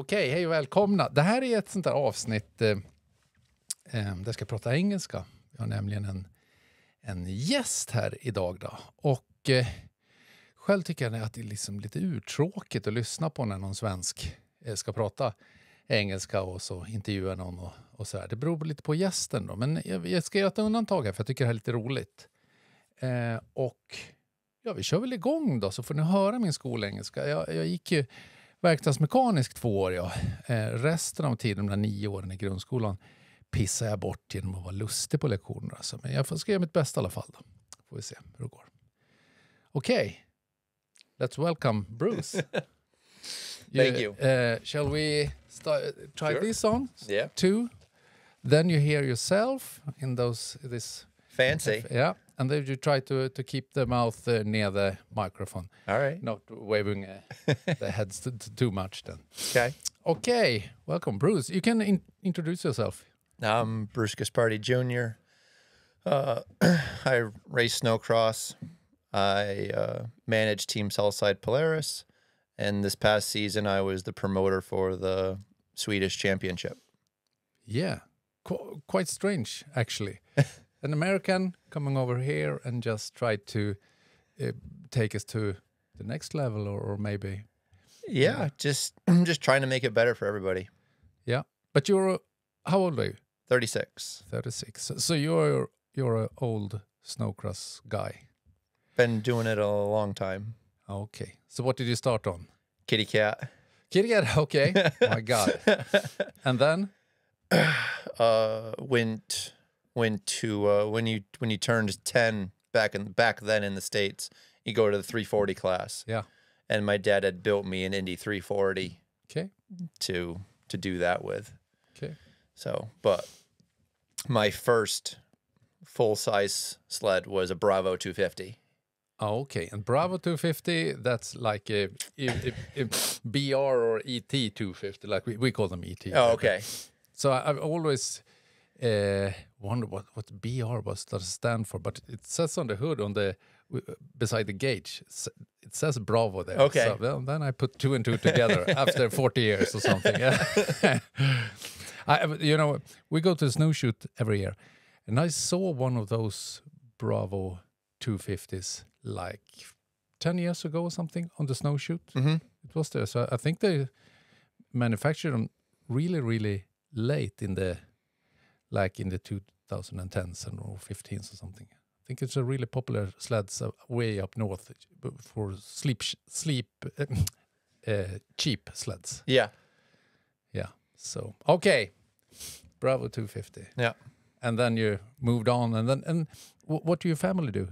Okej, hej och välkomna. Det här är ett sånt där avsnitt där jag ska prata engelska. Jag har nämligen en gäst här idag då. Och själv tycker jag att det är liksom lite uttråkigt att lyssna på när någon svensk ska prata engelska och så intervjua någon och så här. Det beror lite på gästen då. Men jag ska göra ett undantag här för jag tycker det här är lite roligt. Och ja, vi kör väl igång då så får ni höra min skolengelska. Jag gick ju verkstadsmekanisk 2 år. Ja. Resten av tiden, de där 9 åren i grundskolan, pissar jag bort genom att vara lustig på lektionerna. Alltså. Men jag ska göra mitt bästa i alla fall. Då. Får vi se hur det går. Okej. Let's welcome Bruce. Thank you. Shall we try Sure. this song? Yeah. 2. Then you hear yourself in this... Fancy. Yeah. And then you try to keep the mouth near the microphone. All right. Not waving the heads too much then. Okay. Okay. Welcome, Bruce. You can introduce yourself. I'm Bruce Gaspardi Jr. I race snowcross. I manage Team Southside Polaris. And this past season, I was the promoter for the Swedish Championship. Yeah. Quite strange, actually. An American coming over here and just try to take us to the next level or maybe... Yeah, just trying to make it better for everybody. Yeah. But how old are you? 36. 36. So you're an old snowcross guy. Been doing it a long time. Okay. So what did you start on? Kitty cat. Kitty cat, okay. My God. And then? Went to when you turned 10 back then in the States, you go to the 340 class. Yeah. And my dad had built me an Indy 340. Okay. To do that with. Okay. So, but my first full-size sled was a Bravo 250. Oh, okay. And Bravo 250, that's like a BR or ET 250, like we call them ET. Oh, okay. So I've always wondered what BR was does stand for, but it says on the hood beside the gauge, it says Bravo there. Okay. So then I put 2 and 2 together after 40 years or something. Yeah. We go to a snow shoot every year, and I saw one of those Bravo 250s like 10 years ago or something on the snow shoot. Mm-hmm. It was there. So I think they manufactured them really, really late in the 2010s or 15s or something. I think it's a really popular sleds way up north for cheap sleds. Yeah. Yeah. So, okay. Bravo 250. Yeah. And then you moved on, and what do your family do?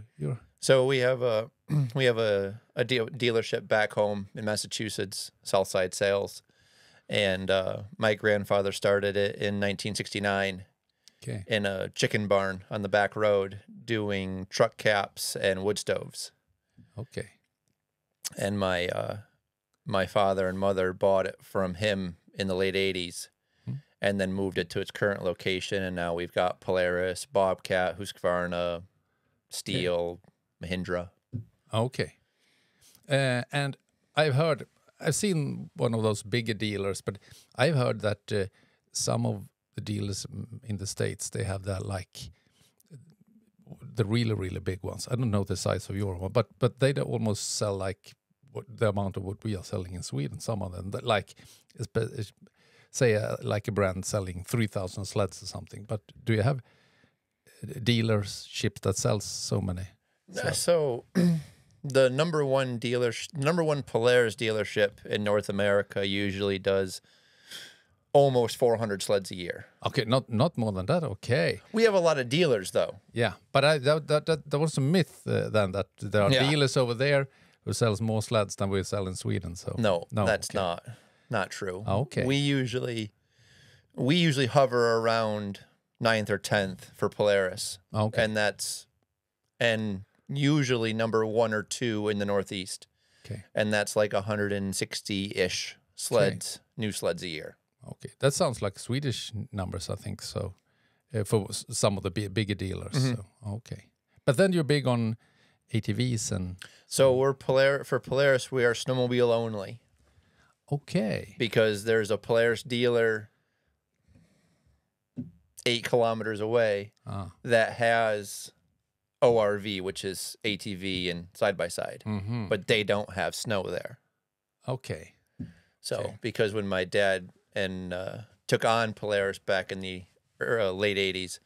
So we have a dealership back home in Massachusetts, Southside Sales, and my grandfather started it in 1969. Okay. In a chicken barn on the back road doing truck caps and wood stoves. Okay. And my father and mother bought it from him in the late 80s and then moved it to its current location. And now we've got Polaris, Bobcat, Husqvarna, Steel, Mahindra. Okay. And I've seen one of those bigger dealers, but I've heard that some of the dealers in the States, they have that like the really, really big ones. I don't know the size of your one, but they almost sell like the amount of what we are selling in Sweden. Some of them, like say like a brand selling 3,000 sleds or something. But do you have dealerships that sells so many? So the number one Polaris dealership in North America usually does almost 400 sleds a year. Okay, not more than that. Okay. We have a lot of dealers, though. Yeah, but that was a myth then that there are dealers over there who sells more sleds than we sell in Sweden. So no, that's not true. Okay. We usually hover around 9th or 10th for Polaris. Okay. And usually number 1 or 2 in the Northeast. Okay. And that's like 160-ish sleds, new sleds a year. Okay, that sounds like Swedish numbers, I think so, for some of the bigger dealers. Mm-hmm. So, okay, but then you're big on ATVs and. So we're for Polaris, we are snowmobile only. Okay. because there's a Polaris dealer 8 kilometers away that has ORV, which is ATV and side-by-side, but they don't have snow there. Okay. So because when my dad took on Polaris back in the late 80s,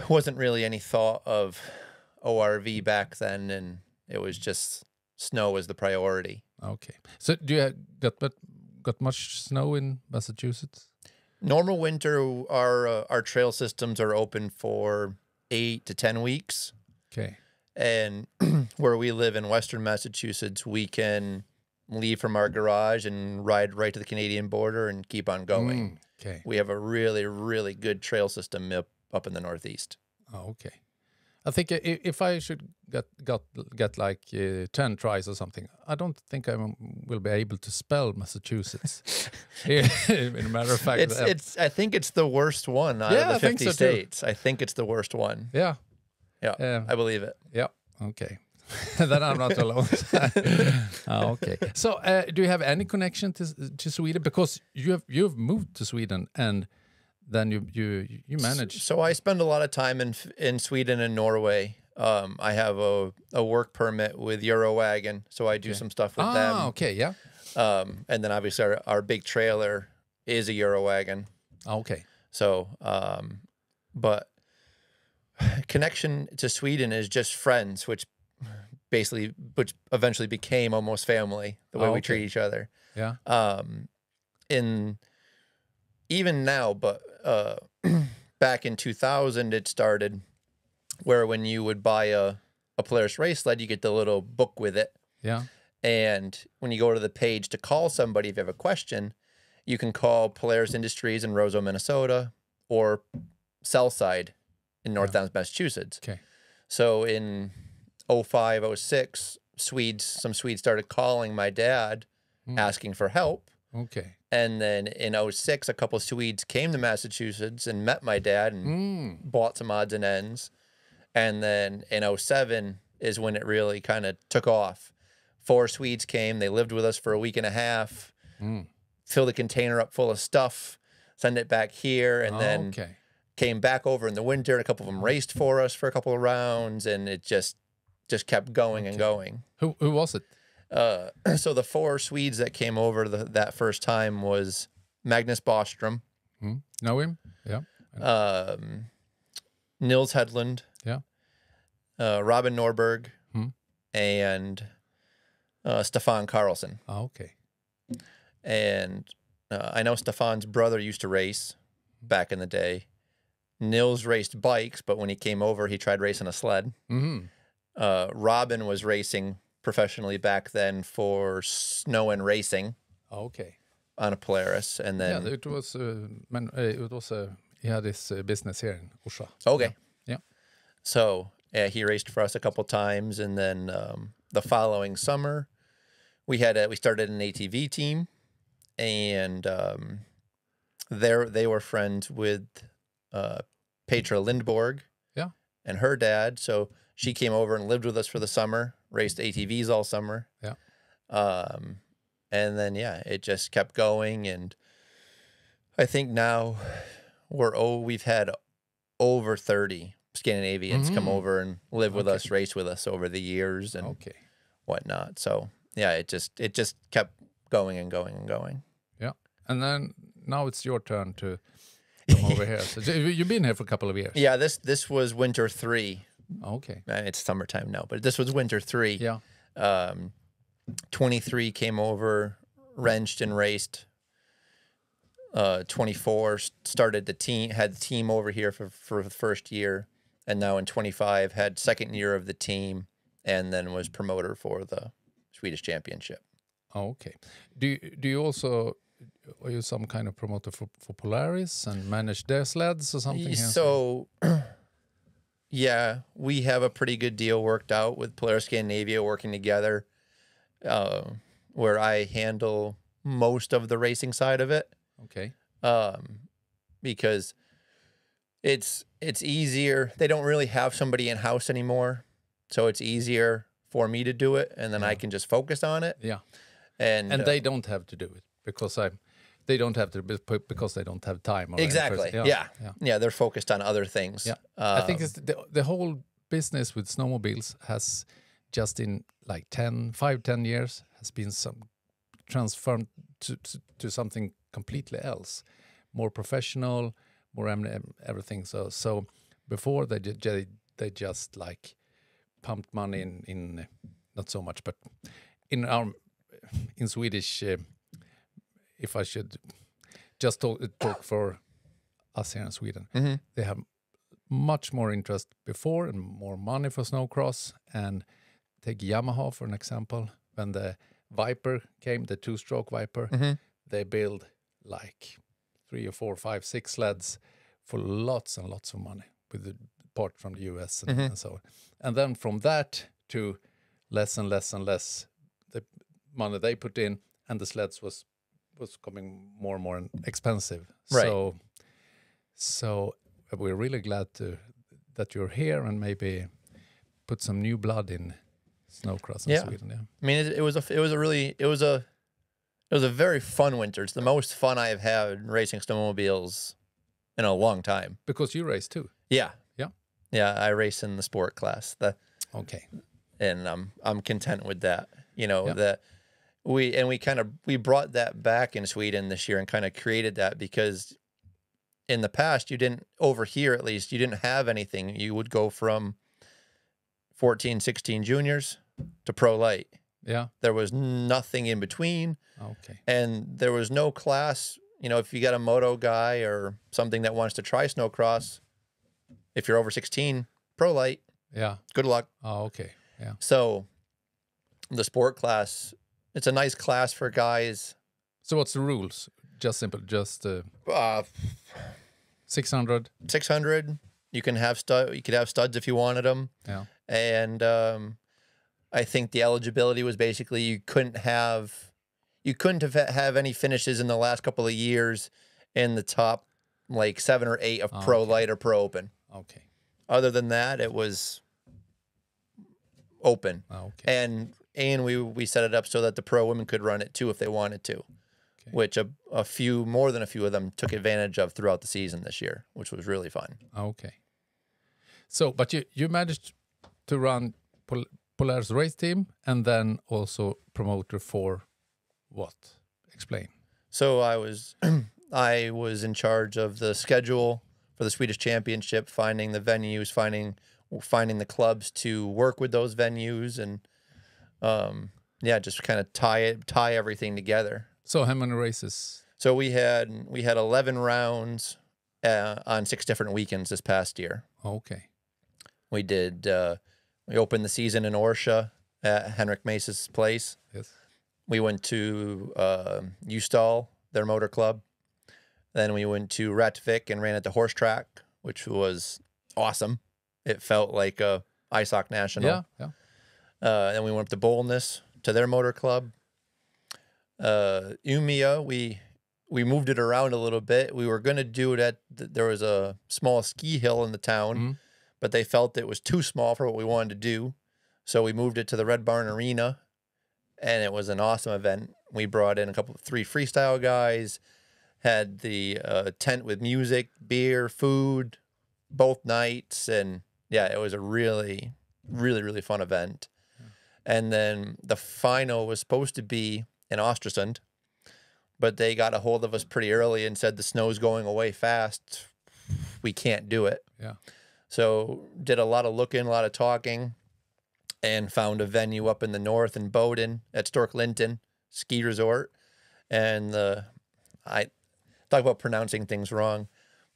wasn't really any thought of ORV back then, and it was just snow was the priority. Okay. So do you got much snow in Massachusetts? Normal winter, our trail systems are open for 8 to 10 weeks. Okay. And where we live in Western Massachusetts, we can leave from our garage and ride right to the Canadian border and keep on going. Okay. We have a really, really good trail system up in the Northeast. Oh, okay. I think if I should get like 10 tries or something, I don't think I will be able to spell Massachusetts. In a matter of fact, I think it's the worst one out of the 50 states. I think it's the worst one. Yeah. Yeah, I believe it. Yeah. Okay. Then I'm not alone. Okay. So, do you have any connection to Sweden? Because you've moved to Sweden and then you manage. So I spend a lot of time in Sweden and Norway. I have a work permit with Eurowagon, so I do some stuff with them. Okay, yeah. And then obviously our big trailer is a Eurowagon. Okay. So, but connection to Sweden is just friends, which eventually became almost family, the way we treat each other. Yeah. Even now, but back in 2000, it started where when you would buy a Polaris race sled, you get the little book with it. Yeah. And when you go to the page to call somebody, if you have a question, you can call Polaris Industries in Roseau, Minnesota, or Southside in North Downs, Massachusetts. Okay. So in 05, 06, some Swedes started calling my dad asking for help. Okay. And then in 06, a couple of Swedes came to Massachusetts and met my dad and bought some odds and ends. And then in 07 is when it really kind of took off. 4 Swedes came. They lived with us for a week and a half, filled the container up full of stuff, send it back here, and then came back over in the winter. And a couple of them raced for us for a couple of rounds, and it just kept going and going. Who was it? So the 4 Swedes that came over that first time was Magnus Bostrom. Know him? Yeah. Nils Hedlund. Yeah. Robin Norberg. And Stefan Carlson. Oh, okay. And I know Stefan's brother used to race back in the day. Nils raced bikes, but when he came over, he tried racing a sled. Robin was racing professionally back then for snow and racing. Okay. On a Polaris, and then it was he had his business here in Orsa. Okay. Yeah. So he raced for us a couple times, and then the following summer, we started an ATV team, and they were friends with Petra Lindborg. Yeah. And her dad, so she came over and lived with us for the summer, raced ATVs all summer. Yeah. And then, it just kept going. And I think now we've had over 30 Scandinavians come over and live with us, race with us over the years and whatnot. So, it just kept going and going and going. Yeah. And then now it's your turn to come over here. So you've been here for a couple of years. Yeah, this was winter 3. Okay. It's summertime now, but this was winter 3. Yeah. 23 came over, wrenched and raced. 24 started had the team over here for the first year, and now in 25 had second year of the team, and then was promoter for the Swedish Championship. Oh, okay. Are you some kind of promoter for Polaris and manage their sleds or something? So, we have a pretty good deal worked out with Polaris Scandinavia working together. Where I handle most of the racing side of it. Okay. Because it's easier. They don't really have somebody in-house anymore, so it's easier for me to do it, and then I can just focus on it. Yeah. And they don't have to do it because they don't have to because they don't have time. Or exactly. Yeah. They're focused on other things. Yeah. I think it's the whole business with snowmobiles has just in like 5-10 years has been transformed to something completely else, more professional, more everything. So before they just like pumped money in not so much, but in Swedish, if I should just talk for us here in Sweden, they have much more interest before and more money for snowcross. And take Yamaha for an example. When the Viper came, the 2-stroke Viper, they build like 3 or 4, 5, 6 sleds for lots and lots of money with the part from the US and so on. And then from that to less and less and less the money they put in, and the sleds was becoming more and more expensive. Right. So we're really glad that you're here and maybe put some new blood in snowcross in Sweden. Yeah. I mean, it was a very fun winter. It's the most fun I've had racing snowmobiles in a long time. Because you race too. Yeah. Yeah. Yeah, I race in the sport class. Okay. And I'm content with that. You know, that we brought that back in Sweden this year and kind of created that, because in the past, over here at least, you didn't have anything. You would go from 14, 16 juniors to pro light. Yeah. There was nothing in between. Okay. And there was no class. You know, if you got a moto guy or something that wants to try snowcross, if you're over 16, pro light. Yeah. Good luck. Oh, okay. Yeah. So the sport class, it's a nice class for guys. So what's the rules? Just simple, just 600. 600. You can have You could have studs if you wanted them. Yeah. And I think the eligibility was basically you couldn't have any finishes in the last couple of years in the top like 7 or 8 of pro light or pro open. Okay. Other than that, it was open. Okay. And we set it up so that the pro women could run it too if they wanted to, which more than a few of them took advantage of throughout the season this year, which was really fun. Okay. So, but you managed to run Polaris race team and then also promoter for what? Explain. So I was in charge of the schedule for the Swedish Championship, finding the venues, finding the clubs to work with those venues, and just kind of tie everything together. So how many races? So we had 11 rounds on 6 different weekends this past year. Okay. We did. We opened the season in Orsha at Henrik Mace's place. Yes. We went to Ustal, their motor club. Then we went to Rättvik and ran at the horse track, which was awesome. It felt like a ISOC national. Yeah. Then we went up to Bollnäs to their motor club. Umeå, we moved it around a little bit. We were going to do it there was a small ski hill in the town, but they felt it was too small for what we wanted to do. So we moved it to the Red Barn Arena, and it was an awesome event. We brought in 3 freestyle guys, had the tent with music, beer, food, both nights. And yeah, it was a really, really, really fun event. And then the final was supposed to be in Östersund, but they got a hold of us pretty early and said the snow's going away fast. We can't do it. Yeah. So did a lot of looking, a lot of talking, and found a venue up in the north in Boden at Storklinten Ski Resort. And I talk about pronouncing things wrong.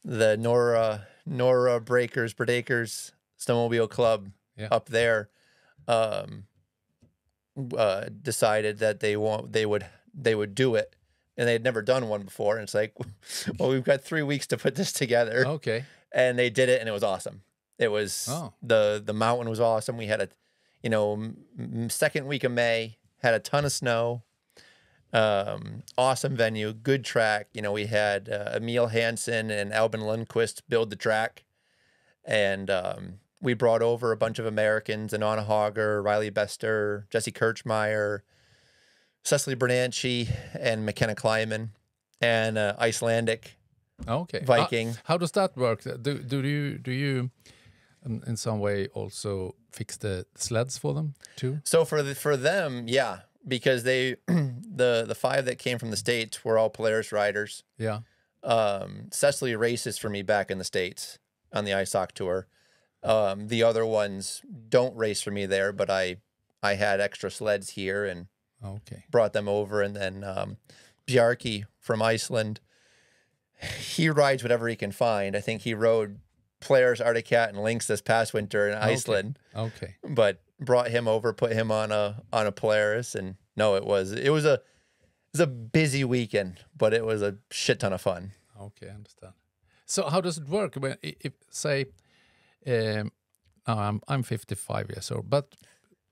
The Norra Breakers Snowmobile Club up there decided that they would do it, and they had never done one before. And it's like, well, we've got 3 weeks to put this together. Okay. And they did it, and it was awesome. It was the mountain was awesome. We had second week of May, had a ton of snow. Awesome venue, good track. We had Emil Hansen and Albin Lundqvist build the track, and we brought over a bunch of Americans, and Anna Hager, Riley Bester, Jesse Kirchmeyer, Cecily Bernanke and McKenna Kleiman and Icelandic Okay. Viking. How does that work? Do you in some way also fix the sleds for them too? So for them, yeah, because they the 5 that came from the States were all Polaris riders. Yeah. Cecily races for me back in the States on the ISOC tour. The other ones don't race for me there, but I had extra sleds here and Okay. brought them over. And then Bjarki from Iceland, he rides whatever he can find. I think he rode Polaris, Arctic Cat, and Lynx this past winter in Iceland. Okay. But brought him over, put him on a Polaris, and no, it was a busy weekend, but it was a shit ton of fun. Okay, I understand. So how does it work when if say I'm 55 years old, but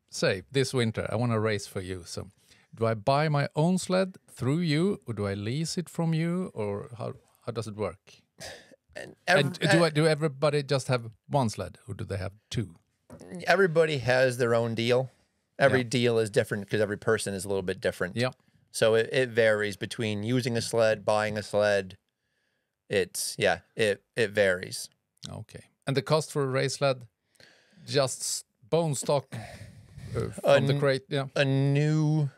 say this winter I want to race for you. So do I buy my own sled through you, or do I lease it from you, or how does it work? And do everybody just have one sled, or do they have 2? Everybody has their own deal. Every deal is different because every person is a little bit different. Yeah. So it varies between using a sled, buying a sled. It varies. Okay. And the cost for a race sled, just bone stock from the crate, yeah. A new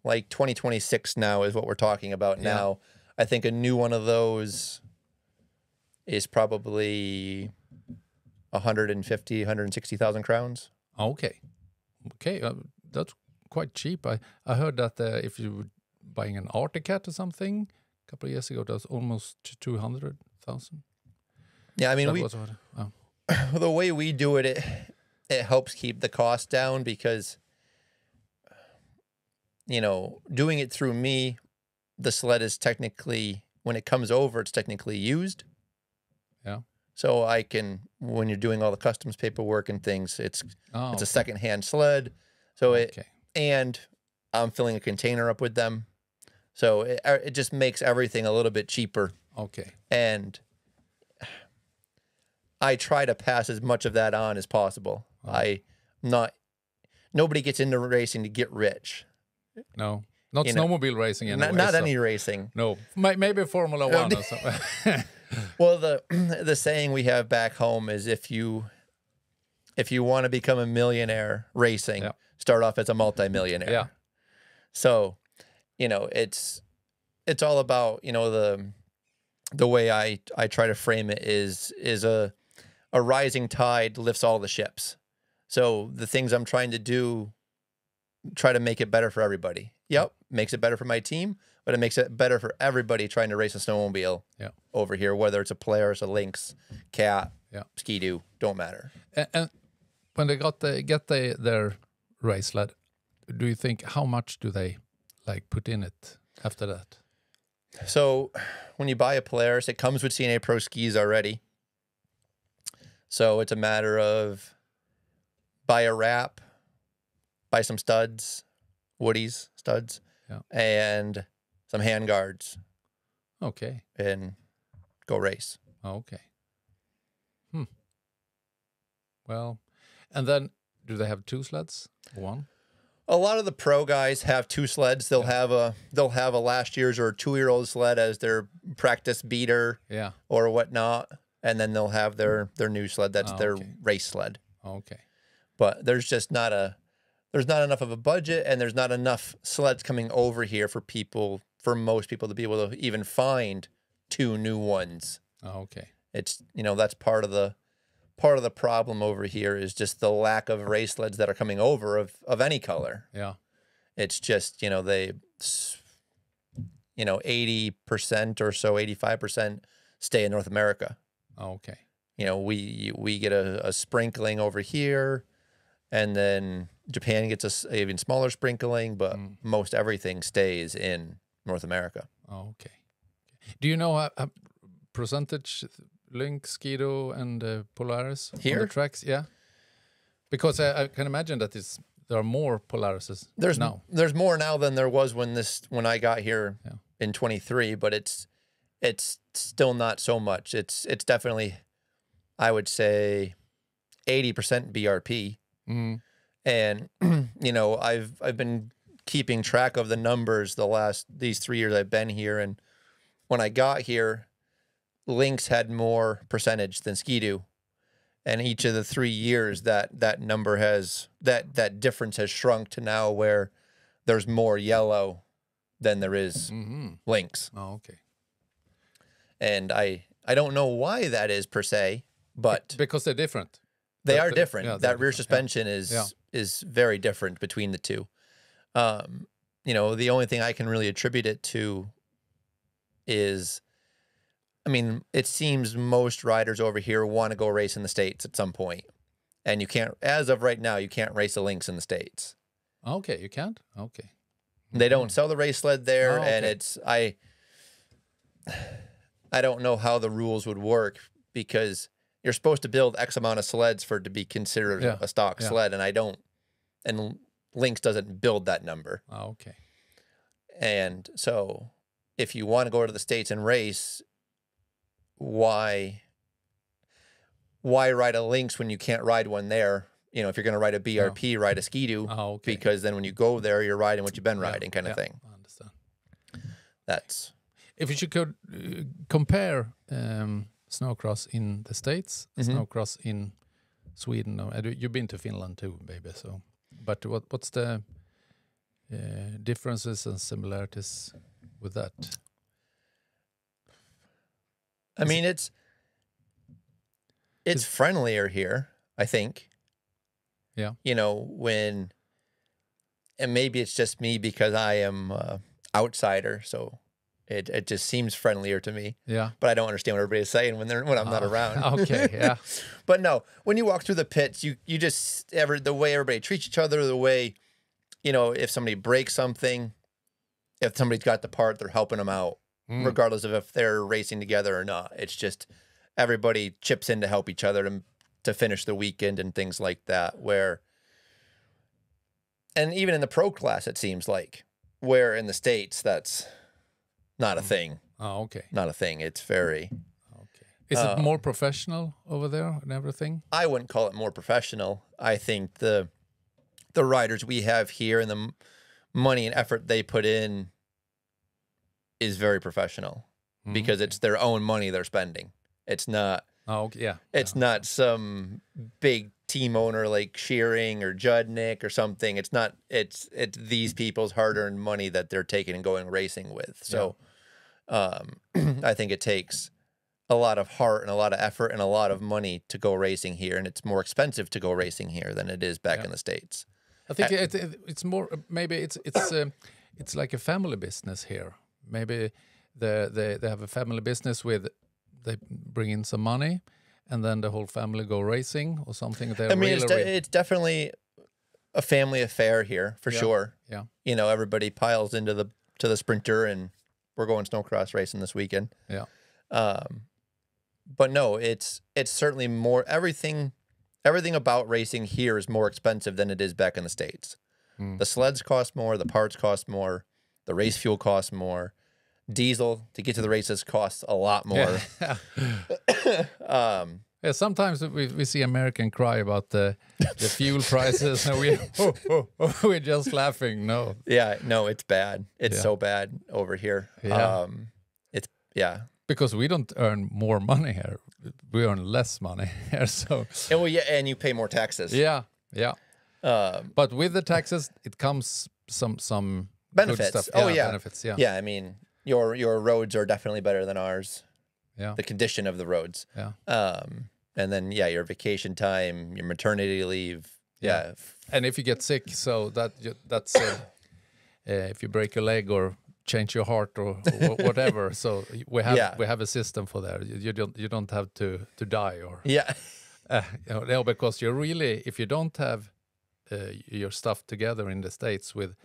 like 2026 now is what we're talking about now. I think a new one of those is probably 160,000 crowns. Okay. Okay, that's quite cheap. I heard that if you were buying an Arctic Cat or something a couple of years ago, that was almost 200,000. Yeah, I mean, the way we do it, it helps keep the cost down because, you know, doing it through me, the sled is technically, when it comes over, it's technically used. Yeah. So I can, when you're doing all the customs paperwork and things, it's a secondhand sled. So and I'm filling a container up with them. So it just makes everything a little bit cheaper. Okay. And I try to pass as much of that on as possible. Nobody gets into racing to get rich. No, not snowmobile racing anyway. Not any racing. No, maybe Formula One or something. Well, the saying we have back home is if you want to become a millionaire racing, start off as a multimillionaire. Yeah. So, you know, it's all about, you know, the way I try to frame it is a rising tide lifts all the ships. So the things I'm trying to do, try to make it better for everybody. Yep, makes it better for my team, but it makes it better for everybody trying to race a snowmobile over here, whether it's a Polaris, a Lynx, Cat, Ski-Doo, don't matter. And when they get their race sled, do you think how much do they like put in it after that? So when you buy a Polaris, it comes with CNA Pro skis already. So it's a matter of buy a wrap, buy some studs, Woodies studs, and some hand guards. Okay. And go race. Okay. Well, and then do they have 2 sleds? One? A lot of the pro guys have 2 sleds. They'll have a last year's or 2-year-old sled as their practice beater, or whatnot, and then they'll have their new sled. That's their race sled. Okay. But there's not enough of a budget, and there's not enough sleds coming over here for most people to be able to even find 2 new ones. Okay. It's, you know, that's part of the problem over here is just the lack of race sleds that are coming over of any color. Yeah. It's just, you know, 80% or so, 85% stay in North America. Okay. You know, we get a sprinkling over here, and then Japan gets a even smaller sprinkling, but most everything stays in North America. Okay. Do you know a percentage Lynx, Ski-Doo, and Polaris here on the tracks? Yeah, because I can imagine that there are more Polarises now. There's more now than there was when I got here in 23, but it's still not so much. It's definitely, I would say, 80% BRP. And you know, I've been keeping track of the numbers these 3 years I've been here. And when I got here, Lynx had more percentage than Ski-Doo. And each of the 3 years that number that difference has shrunk to now where there's more yellow than there is Lynx. Oh, okay. And I don't know why that is per se, but because they're different. They are different. Yeah, that rear suspension is very different between the two. You know, the only thing I can really attribute it to is, I mean, it seems most riders over here want to go race in the States at some point. And you can't, as of right now, you can't race a Lynx in the States. Okay, you can't? Okay. They don't sell the race sled there, Oh, okay. and it's, I don't know how the rules would work because you're supposed to build X amount of sleds for it to be considered a stock sled, and and Lynx doesn't build that number. Oh, okay. And so if you want to go to the States and race, why ride a Lynx when you can't ride one there? You know, if you're going to ride a BRP, ride a Ski-Doo, okay. because then when you go there, you're riding what you've been riding, kind of thing. I understand. That's if you could compare snowcross in the States, snowcross in Sweden. You've been to Finland too, baby. So, but what's the differences and similarities with that? I mean, it's friendlier here, I think. Yeah. You know, and maybe it's just me because I am outsider, so it just seems friendlier to me. Yeah. But I don't understand what everybody's saying when I'm not around. Okay, yeah. But no, when you walk through the pits, you just the way everybody treats each other, the way, you know, if somebody breaks something, if somebody's got the part, they're helping them out, regardless of if they're racing together or not. It's just everybody chips in to help each other to finish the weekend and things like that. And even in the pro class, it seems like, where in the States, that's not a thing. Oh, okay. Not a thing. It's very... Okay. Is it more professional over there and everything? I wouldn't call it more professional. I think the riders we have here and the money and effort they put in is very professional because it's their own money they're spending. It's not... Oh, okay. Yeah. It's not some big team owner like Shearing or Judnick or something. It's not. It's these people's hard-earned money that they're taking and going racing with. So, I think it takes a lot of heart and a lot of effort and a lot of money to go racing here, and it's more expensive to go racing here than it is back in the States. I think it's more. Maybe it's like a family business here. Maybe they have a family business with. They bring in some money, and then the whole family go racing or something. I mean, it's definitely a family affair here for sure. Yeah, you know, everybody piles into the Sprinter, and we're going snowcross racing this weekend. Yeah, but no, it's certainly more. Everything about racing here is more expensive than it is back in the States. The sleds cost more, the parts cost more, the race fuel costs more. Diesel to get to the races costs a lot more. Yeah, sometimes we see American cry about the fuel prices, and we're just laughing. No. Yeah, no, it's bad. It's so bad over here. Yeah. It's because we don't earn more money here. We earn less money here. So and you pay more taxes. Yeah. But with the taxes, it comes some benefits. Good stuff. Benefits. Yeah. Yeah, I mean. Your roads are definitely better than ours. Yeah. The condition of the roads. Yeah. And then your vacation time, your maternity leave. Yeah. And if you get sick, so that's if you break your leg or change your heart or whatever. So we have a system for that. You don't have to die or because you're really, if you don't have your stuff together in the States with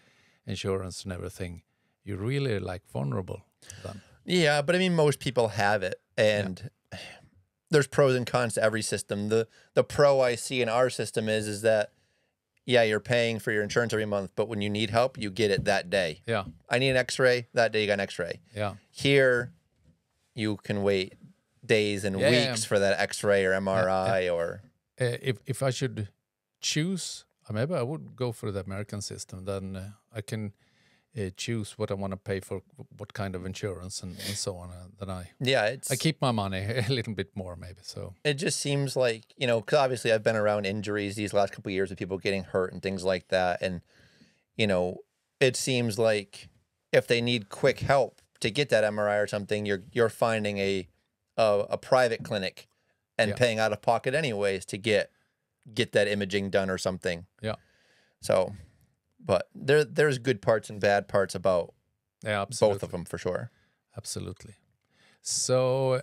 insurance and everything. You're really like vulnerable then. Yeah, but I mean, most people have it, and there's pros and cons to every system. The pro I see in our system is that you're paying for your insurance every month, but when you need help, you get it that day. Yeah, I need an X-ray. That day, you got an X-ray. Yeah. Here, you can wait days and weeks for that X-ray or MRI or. If I should choose, maybe I would go for the American system. Then I can choose what I want to pay for, what kind of insurance and so on. Then I keep my money a little bit more maybe. So it just seems like, you know, because obviously I've been around injuries these last couple of years with people getting hurt and things like that. And, you know, it seems like if they need quick help to get that MRI or something, you're finding a private clinic and paying out of pocket anyways to get that imaging done or something. Yeah. So, but there's good parts and bad parts about both of them for sure. Absolutely. So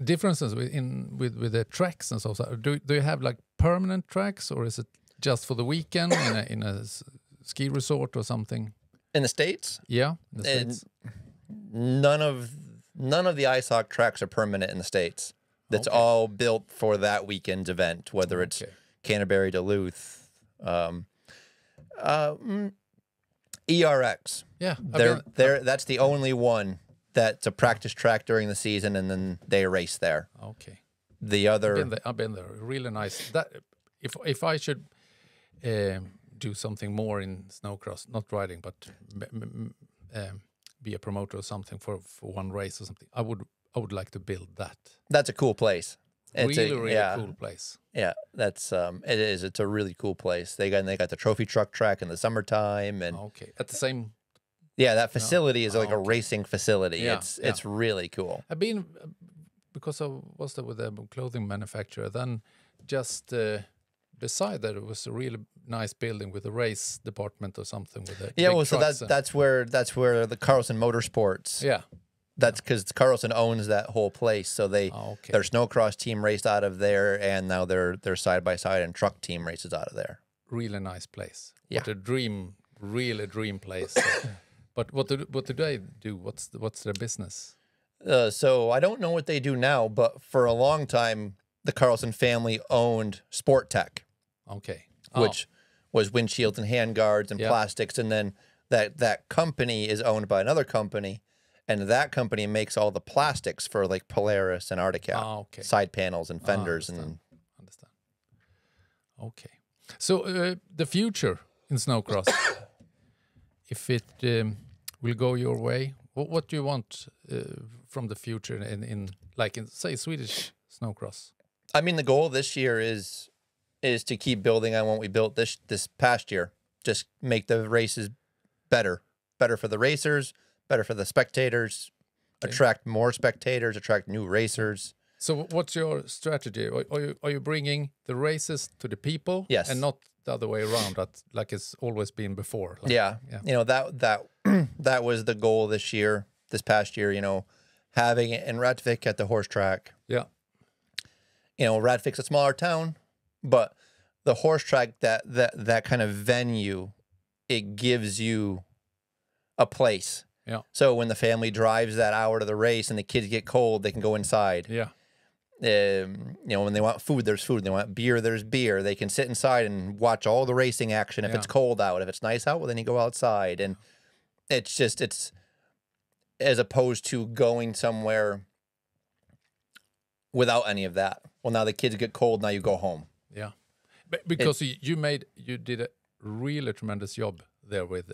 differences with the tracks and so on. Do you have like permanent tracks, or is it just for the weekend in a ski resort or something? In the States? Yeah, in the States. None of the ice hockey tracks are permanent in the States. That's all built for that weekend's event, whether it's Canterbury, Duluth, ERX. Yeah, that's the only one that's a practice track during the season, and then they race there. Okay. The other, I've been there. Really nice. That if I should do something more in snowcross, not riding, but be a promoter or something for one race or something, I would like to build that. That's a cool place. It's really cool place. Yeah, that's it is. It's a really cool place. They got the trophy truck track in the summertime, and at the same. Yeah, that facility is like a racing facility. Yeah, it's really cool. I've been because I was there with a clothing manufacturer. Then just beside that, it was a really nice building with a race department or something with it. Yeah, well, so that's where the Carlson Motorsports. Yeah. That's because Carlson owns that whole place, so their snowcross team raced out of there, and now their side by side and truck team races out of there. Really nice place. Yeah, what a dream, really dream place. But what do they do? What's their business? So I don't know what they do now, but for a long time, the Carlson family owned Sport Tech. Okay, which was windshields and handguards and plastics, and then that company is owned by another company. And that company makes all the plastics for like Polaris and Arctic side panels and fenders. Understand. Okay. So the future in snowcross, if it will go your way, what do you want from the future in say Swedish snowcross? I mean, the goal this year is to keep building on what we built this past year. Just make the races better for the racers, better for the spectators, attract more spectators, attract new racers. So what's your strategy? Are you bringing the races to the people? Yes. And not the other way around, like it's always been before? Yeah. You know, that was the goal this past year, you know, having it in Rättvik at the horse track. Yeah. You know, Rättvik's a smaller town, but the horse track, that kind of venue, it gives you a place. Yeah. So when the family drives that hour to the race and the kids get cold, they can go inside. Yeah. You know, when they want food, there's food. They want beer, there's beer. They can sit inside and watch all the racing action. If it's cold out, if it's nice out, well, then you go outside. And it's as opposed to going somewhere without any of that. Well, now the kids get cold. Now you go home. Yeah. Because you did a really tremendous job there with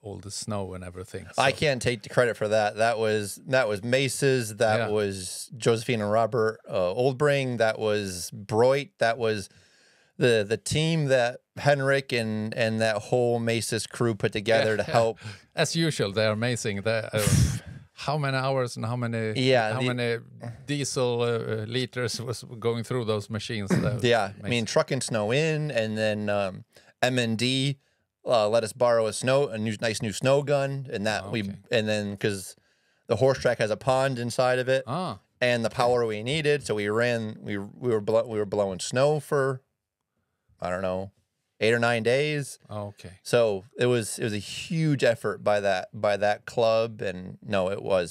all the snow and everything. So. I can't take the credit for that. That was Mace's. That was Josephine and Robert Oldbring. That was Broit. That was the team that Henrik and that whole Mace's crew put together to help. As usual, they're amazing. How many hours and how many diesel liters was going through those machines? I mean, truck and snow in, and then MND. Let us borrow a nice new snow gun, and and then because the horse track has a pond inside of it, and the power we needed, so we were blowing snow for, I don't know, 8 or 9 days. Okay. So it was a huge effort by that club, and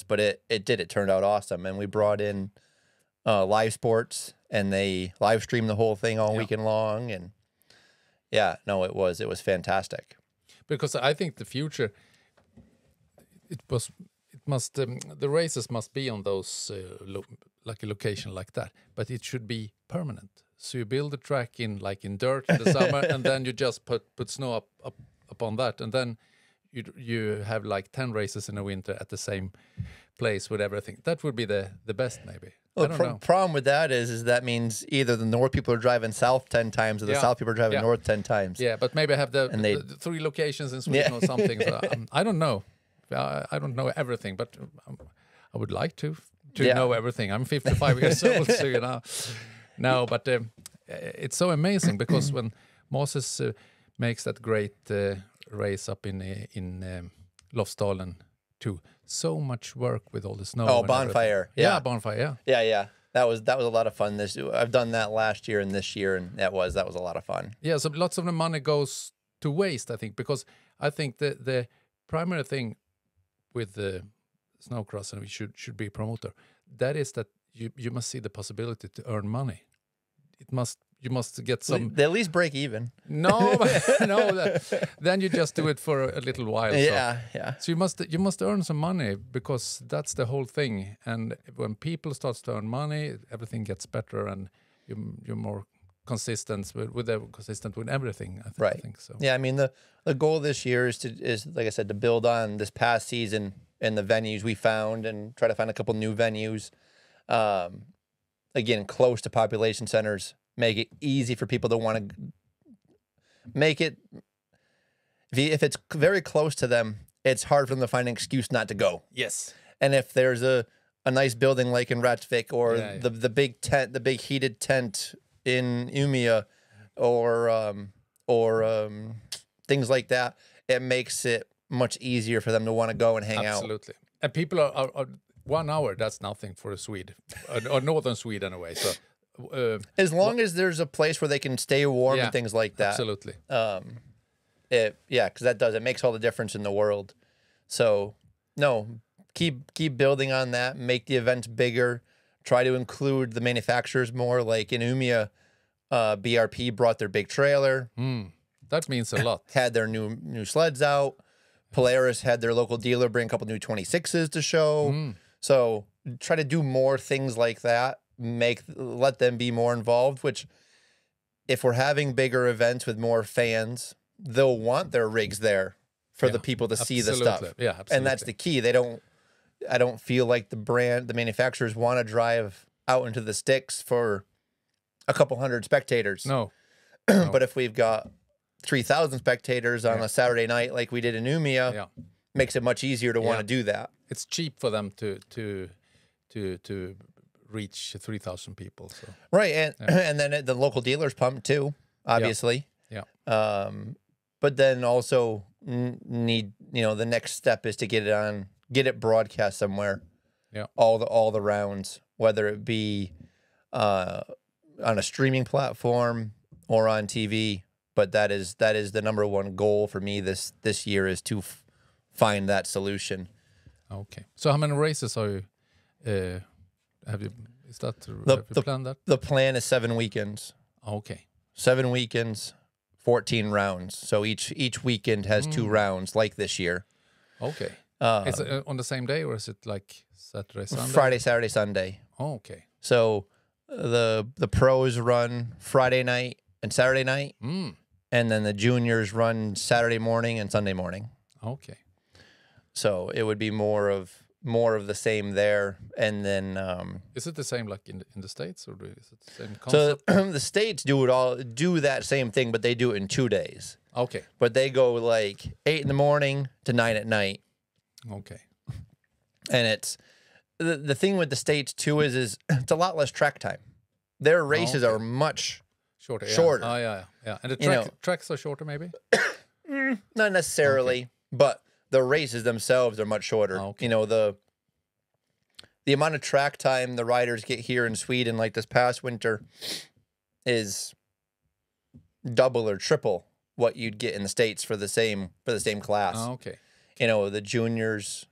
but it turned out awesome, and we brought in live sports, and they live streamed the whole thing all weekend long, and. Yeah, no, it was fantastic. Because I think the future, the races must be on those like a location like that, but it should be permanent. So you build the track in dirt in the summer, and then you just put snow up on that, and then you have like 10 races in the winter at the same place with everything. That would be the best, maybe. Well, I don't know. Problem with that is that means either the north people are driving south 10 times or the south people are driving north 10 times. Yeah, but maybe have the 3 locations in Sweden or something. So, I don't know. I don't know everything, but I would like to know everything. I'm 55 years old, so you know. No, but it's so amazing because when Moses makes that great race up in Lofsdalen too, so much work with all the snow. Oh, bonfire! Yeah, bonfire. Yeah. That was a lot of fun. I've done that last year and this year, and that was a lot of fun. Yeah, so lots of the money goes to waste, I think, because I think the primary thing with the snowcross, and we should be a promoter, that is that you must see the possibility to earn money. You must get some. They at least break even. No, then you just do it for a little while. Yeah. So you must earn some money, because that's the whole thing. And when people start to earn money, everything gets better, and you're more consistent with everything. I think so. Yeah, I mean the goal this year is like I said, to build on this past season and the venues we found, and try to find a couple new venues. Again, close to population centers. Make it easy for people to want to make it. If it's very close to them, it's hard for them to find an excuse not to go. Yes. And if there's a nice building like in Rättvik, or the big tent, the big heated tent in Umeå, or things like that, it makes it much easier for them to want to go and hang out. Absolutely. And people are 1 hour, that's nothing for a Swede, or northern Sweden anyway. So as long as there's a place where they can stay warm and things like that. Absolutely. Because it makes all the difference in the world. So no, keep building on that, make the events bigger, try to include the manufacturers more. Like in Umeå, BRP brought their big trailer. That means a lot. Had their new sleds out. Polaris had their local dealer bring a couple new 26s to show. So try to do more things like that. Let them be more involved, which if we're having bigger events with more fans, they'll want their rigs there for the people to see the stuff. Yeah, absolutely. And that's the key. I don't feel like the manufacturers want to drive out into the sticks for a couple hundred spectators. No. But if we've got 3,000 spectators on a Saturday night like we did in Umeå, makes it much easier to want to do that. It's cheap for them to reach 3,000 people. So. Right, and then the local dealers pump too, obviously. Yeah. But then also need, the next step is to get it broadcast somewhere. Yeah. All the rounds, whether it be on a streaming platform or on TV. But that is the number one goal for me this year, is to find that solution. Okay. So how many races are you? Have you planned that? The plan is 7 weekends. Okay. 7 weekends, 14 rounds. So each weekend has 2 rounds, like this year. Okay. Is it on the same day, or is it like Saturday, Sunday? Friday, Saturday, Sunday. Oh, okay. So the pros run Friday night and Saturday night, and then the juniors run Saturday morning and Sunday morning. Okay. So it would be more of the same there, and then is it the same like in the States, or is it the same concept? So the States do that same thing, but they do it in 2 days. Okay. But they go like 8 in the morning to 9 at night. Okay. And it's the thing with the States too is it's a lot less track time. Their races are much shorter. Oh yeah. And the tracks are shorter, maybe. Not necessarily, but the races themselves are much shorter. Okay. The amount of track time the riders get here in Sweden, like this past winter, is double or triple what you'd get in the States for the same class. Oh, okay. The juniors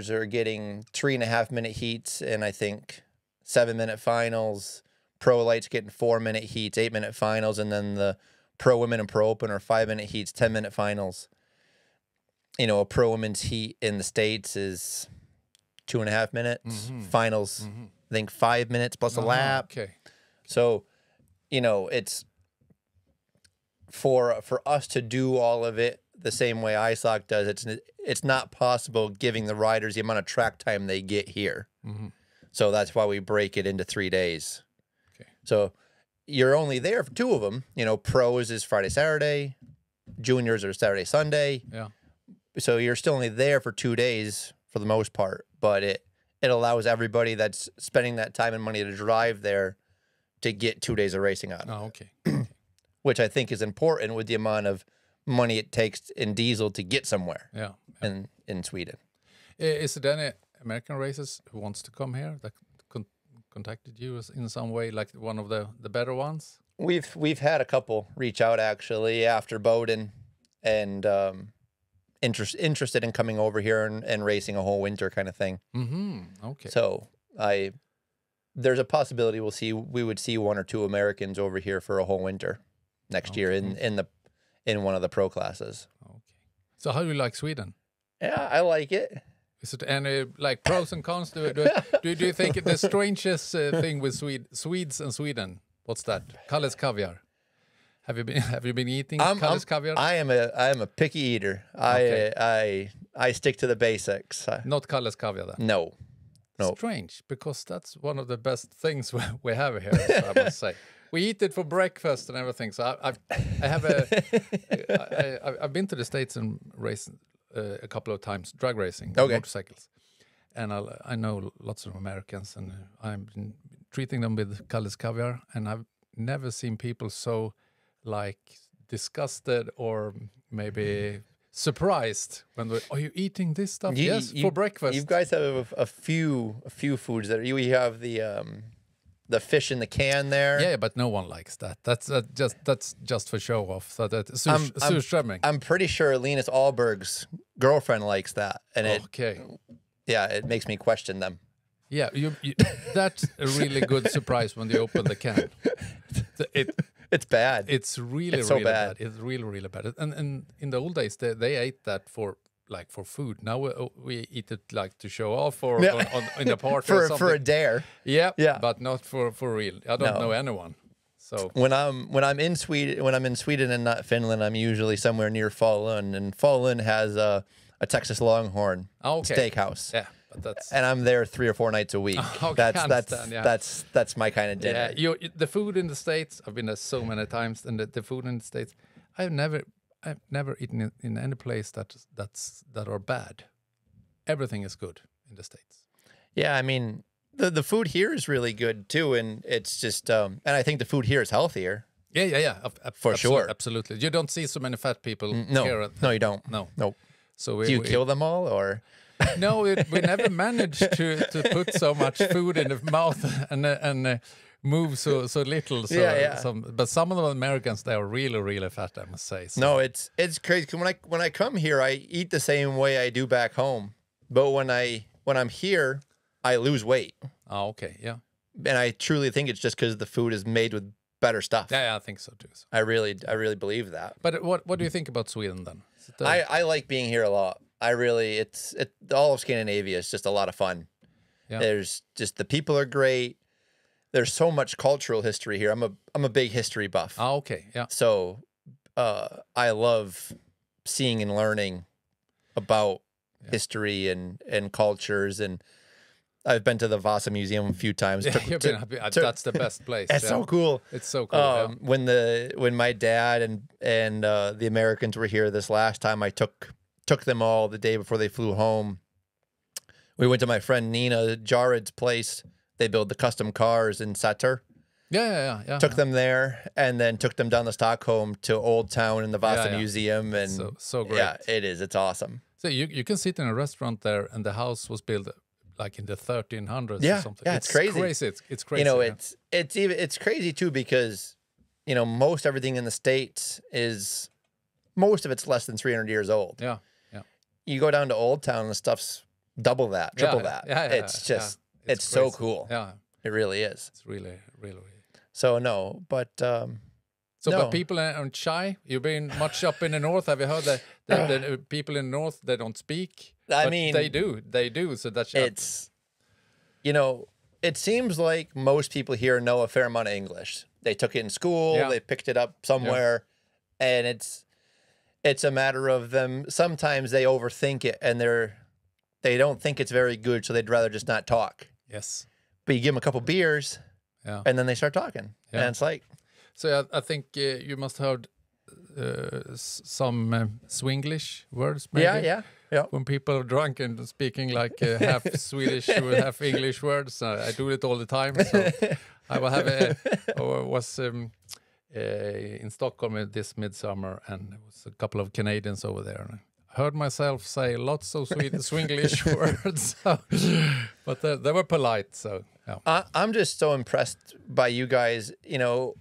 are getting 3.5-minute heats, and I think 7-minute finals. Pro Light's getting 4-minute heats, 8-minute finals, and then the Pro Women and Pro Open are 5-minute heats, 10-minute finals. A pro women's heat in the States is 2.5 minutes. Finals, I think 5 minutes plus a lap. Okay. So, you know, it's for us to do all of it the same way ISOC does. It's not possible giving the riders the amount of track time they get here. So that's why we break it into 3 days. Okay. So you're only there for 2 of them. You know, pros is Friday, Saturday. Juniors are Saturday, Sunday. Yeah. So you're still only there for 2 days for the most part, but it allows everybody that's spending that time and money to drive there to get 2 days of racing out of it. Oh, okay. Which I think is important with the amount of money it takes in diesel to get somewhere. Yeah. In Sweden. Is there any American racers who wants to come here that contacted you in some way, like one of the better ones? We've had a couple reach out actually after Bowden and interested in coming over here and racing a whole winter kind of thing. Okay. So there's a possibility we would see 1 or 2 Americans over here for a whole winter next year in one of the pro classes. Okay. So how do you like Sweden? Yeah, I like it. Is it any like pros and cons? Do you think the strangest thing with Swedes and Sweden? What's that? Kalles caviar. Have you been eating Kalles caviar? I am a picky eater. Okay. I stick to the basics. Not Kalles caviar then. No. Strange, because that's one of the best things we have here. I must say, we eat it for breakfast and everything. So I've been to the States and raced a couple of times drag racing motorcycles, and I know lots of Americans, and I've been treating them with Kalles caviar, and I've never seen people so like disgusted or maybe surprised when are you eating this stuff? Yes, for breakfast. You guys have a few foods that you have the fish in the can there. Yeah, but no one likes that. That's just for show off. So that surströmming. I'm pretty sure Linus Ahlberg's girlfriend likes that, and it makes me question them. Yeah, that's a really good surprise when you open the can. It's bad. It's really bad. It's really bad. And in the old days, they ate that for food. Now we eat it like to show off or in a party or something. For a dare. Yeah, but not for real. I don't know anyone. So when I'm in Sweden and not Finland, I'm usually somewhere near Falun, and Falun has a Texas Longhorn steakhouse. Yeah. But and I'm there 3 or 4 nights a week. That's my kind of dinner. Yeah, the food in the States. I've been there so many times, and the food in the States, I've never eaten in any place that are bad. Everything is good in the States. Yeah, I mean the food here is really good too, and it's just and I think the food here is healthier. Yeah. For sure, absolutely. You don't see so many fat people here. No, you don't. No. So do you kill them all or? No, we never managed to put so much food in the mouth and move so little. So, but some of the Americans, they are really fat, I must say. So. No, it's crazy. When I come here, I eat the same way I do back home. But when I'm here, I lose weight. Oh, okay, yeah. And I truly think it's just because the food is made with better stuff. Yeah, I think so too. So. I really believe that. But what do you think about Sweden then? I like being here a lot. All of Scandinavia is just a lot of fun. Yeah. There's just the people are great. There's so much cultural history here. I'm a big history buff. Oh, okay, yeah. So I love seeing and learning about history and cultures, and I've been to the Vasa Museum a few times. That's the best place. It's so cool. It's so cool. When my dad and the Americans were here this last time, I took them all the day before they flew home. We went to my friend Nina Jared's place. They build the custom cars in Säter. Yeah. Took them there, and then took them down to Stockholm to Old Town and the Vasa Museum. And so great. Yeah, it is. It's awesome. So you can sit in a restaurant there, and the house was built like in the 1300s or something. Yeah, it's crazy. It's crazy. You know, it's crazy too, because you know most everything in the States is most of it's less than 300 years old. Yeah. You go down to Old Town and the stuff's double that, triple that. Yeah, it's just it's so cool. Yeah, it really is. It's really. So no, but but people aren't shy. You've been much up in the north. Have you heard that the people in the north, they don't speak? I mean, they do. So that's it's, you know, it seems like most people here know a fair amount of English. They took it in school, they picked it up somewhere, and it's a matter of them. Sometimes they overthink it, and they don't think it's very good, so they'd rather just not talk. Yes. But you give them a couple beers, and then they start talking, and it's like. So I think you must have heard some Swinglish words, maybe? Yeah. When people are drunk and speaking like half Swedish or half English words, I do it all the time. So I will have was in Stockholm this midsummer, and there was a couple of Canadians over there. And I heard myself say lots of Swinglish words, but they were polite. So I'm just so impressed by you guys. You know,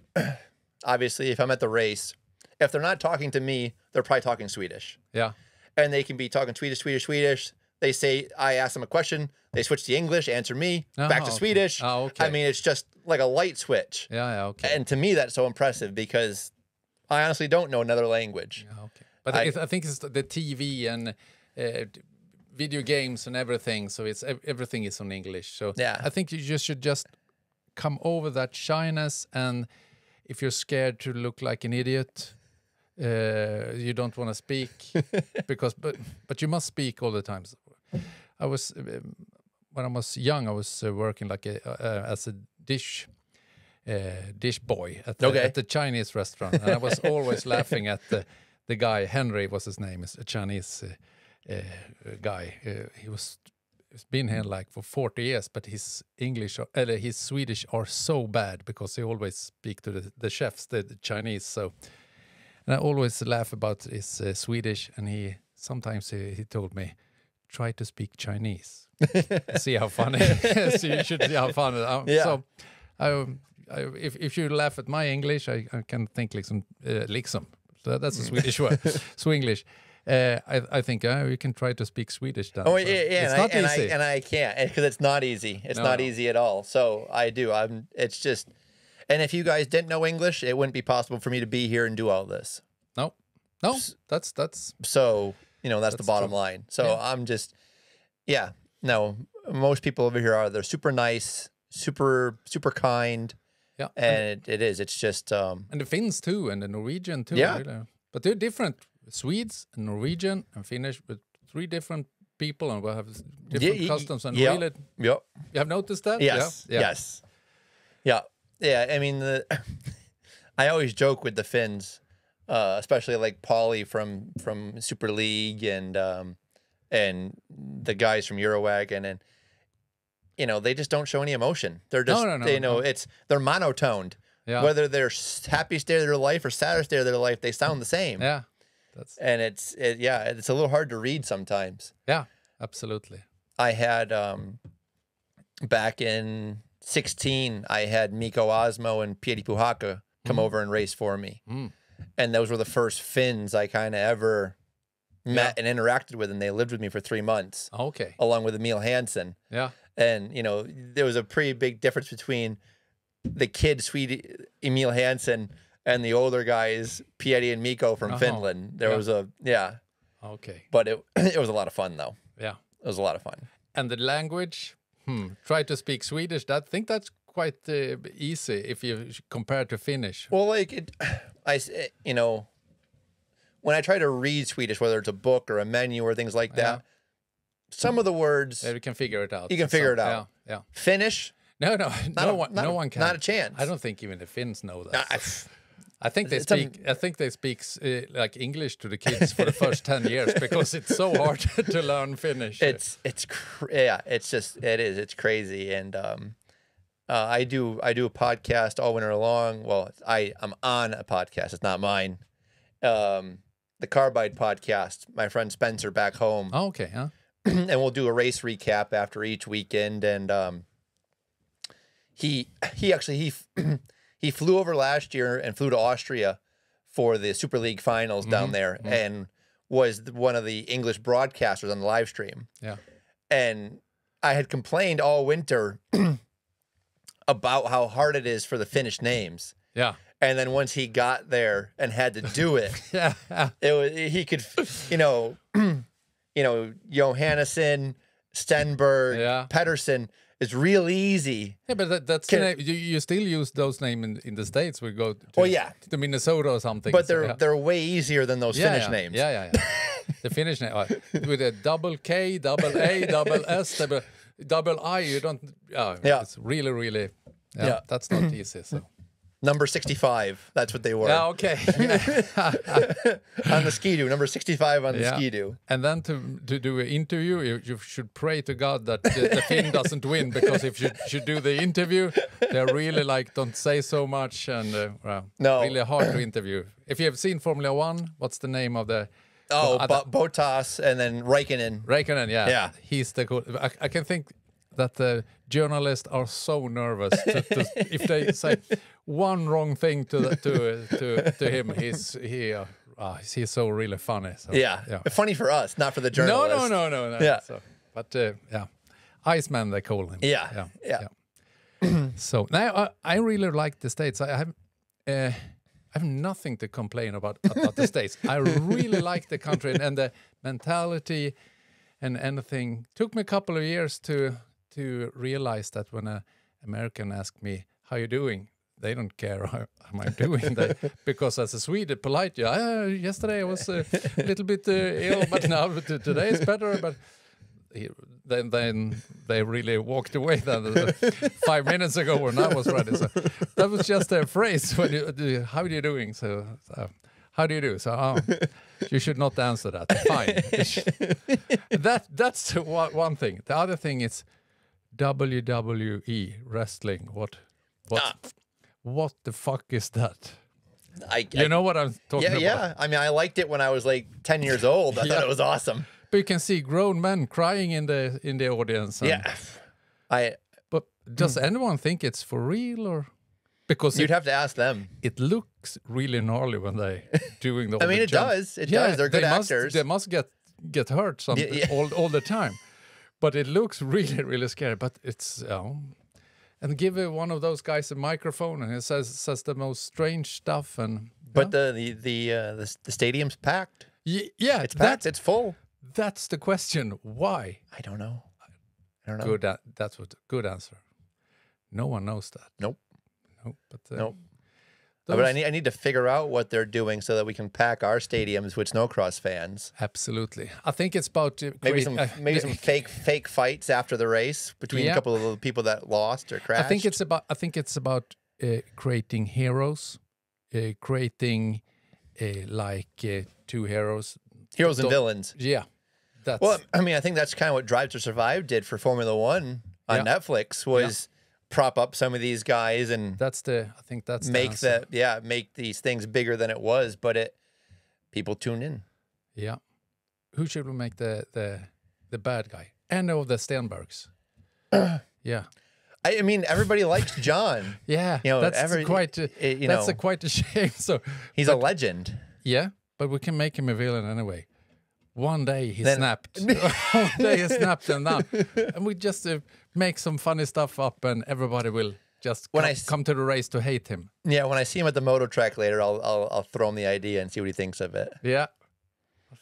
obviously, if I'm at the race, if they're not talking to me, they're probably talking Swedish. Yeah. And they can be talking Swedish. They say, I ask them a question. They switch to English, answer me, back to Swedish. Oh, okay. I mean, it's just like a light switch. Yeah, okay. And to me, that's so impressive because I honestly don't know another language. Yeah, okay. But I think it's the TV and video games and everything. So everything is on English. So I think you just should come over that shyness. And if you're scared to look like an idiot, you don't want to speak but you must speak all the time. I was when I was young, I was working like as a dish boy at the Chinese restaurant, and I was always laughing at the guy. Henry was his name, is a Chinese guy. He's been here like for 40 years, but his his Swedish are so bad because he always speak to the chefs, the Chinese. So. And I always laugh about his Swedish, and sometimes he told me, try to speak Chinese. See how funny. So you should see how funny. So if you laugh at my English, I can think liksom. So that's a Swedish word. Swinglish. I think you can try to speak Swedish. Then. Oh yeah. It's not easy. And I can't because it's not easy. It's not easy at all. So I do. It's just. And if you guys didn't know English, it wouldn't be possible for me to be here and do all this. No, that's so that's the bottom line. So I'm just, no. Most people over here they're super nice, super kind. Yeah, and it is. It's just and the Finns too, and the Norwegian too. Yeah, really. But they're different. Swedes and Norwegian and Finnish with 3 different people, and we'll have different customs and really. Yep. You have noticed that? Yes. Yeah. Yes. Yeah, I mean, I always joke with the Finns, especially like Paulie from Super League and the guys from Eurowagon, and they just don't show any emotion. They're just they're monotoned. Yeah. Whether they're happiest day of their life or saddest day of their life, they sound the same. Yeah, it's a little hard to read sometimes. Yeah, absolutely. I had back in 16, I had Mikko Osmo and Pieti Puhakka come over and race for me. And those were the first Finns I kind of ever met and interacted with, and they lived with me for 3 months. Okay. Along with Emil Hansen. Yeah. And, there was a pretty big difference between the kid, sweet Emil Hansen, and the older guys, Pieti and Mikko from Finland. There was Okay. But it was a lot of fun, though. Yeah. It was a lot of fun. And the language... Try to speak Swedish. I think that's quite easy if you compare to Finnish. Well, when I try to read Swedish, whether it's a book or a menu or things like that, some of the words you can figure it out. You can figure it out. Yeah. Finnish? No one can. Not a chance. I don't think even the Finns know that. I think they speak like English to the kids for the first 10 years because it's so hard to learn Finnish. It's crazy. And I do a podcast all winter long. Well, I'm on a podcast. It's not mine. The Carbide podcast. My friend Spencer back home. Oh, okay. Huh? And we'll do a race recap after each weekend. And he flew over last year and flew to Austria for the Super League finals down there and was one of the English broadcasters on the live stream. Yeah. And I had complained all winter about how hard it is for the Finnish names. Yeah. And then once he got there and had to do it, he could, Johannesson, Stenberg, Pedersen. It's real easy. Yeah, but that's the name. You still use those names in the States. We go to Minnesota or something. But they're way easier than those Finnish names. Yeah. The Finnish name with a double K, double A, double S, double I. You don't. It's really. Yeah, that's not easy. So. Number 65. That's what they were. Yeah, okay. On the Ski-Doo, number 65 on the Ski-Doo. And then to do an interview, you should pray to God that the Finn doesn't win, because if you should do the interview, they're really like, don't say so much, and really hard to interview. If you have seen Formula One, what's the name of the... Bottas and then Raikkonen. Raikkonen, yeah. He's the cool... I can think that the journalists are so nervous if they say one wrong thing to him. He's so really funny. So, funny for us, not for the journalists. No. Yeah, but Iceman they call him. Yeah. So now I really like the States. I have nothing to complain about the States. I really like the country and the mentality and anything. Took me a couple of years to realize that when an American asks me, how you doing? They don't care how I'm doing. Because as a Swede, polite, yesterday I was a little bit ill, but now today is better. But then they really walked away then 5 minutes ago when I was ready. So that was just a phrase. When how are you doing? So how do you do? So you should not answer that. Fine. That's one thing. The other thing is WWE wrestling. What the fuck is that? You know what I'm talking about? Yeah. I mean, I liked it when I was like 10 years old. I thought it was awesome. But you can see grown men crying in the audience. But does anyone think it's for real, or because you'd have to ask them? It looks really gnarly when they doing the. I mean, it does. It does. They're good actors. They must get hurt all the time. But it looks really, really scary. But it's and give one of those guys a microphone and it says the most strange stuff. But the stadium's packed. Yeah, it's packed. It's full. That's the question. Why? I don't know. That's good answer. No one knows that. Nope. Nope. But I need to figure out what they're doing so that we can pack our stadiums with snowcross fans. Absolutely. I think it's about maybe some fake fights after the race between a couple of the people that lost or crashed. I think it's about creating heroes, creating two heroes. Heroes and villains. Yeah. Well, I mean, I think that's kind of what Drive to Survive did for Formula One on Netflix was prop up some of these guys and make these things bigger than it was, but people tune in. Yeah. Who should we make the bad guy? Any of the Stenbergs. Yeah. I mean, everybody likes John. Yeah. That's quite a shame. So he's a legend. Yeah. But we can make him a villain anyway. One day he snapped. One day he snapped and now. And we just make some funny stuff up and everybody will just come to the race to hate him. Yeah, when I see him at the moto track later, I'll throw him the idea and see what he thinks of it. Yeah.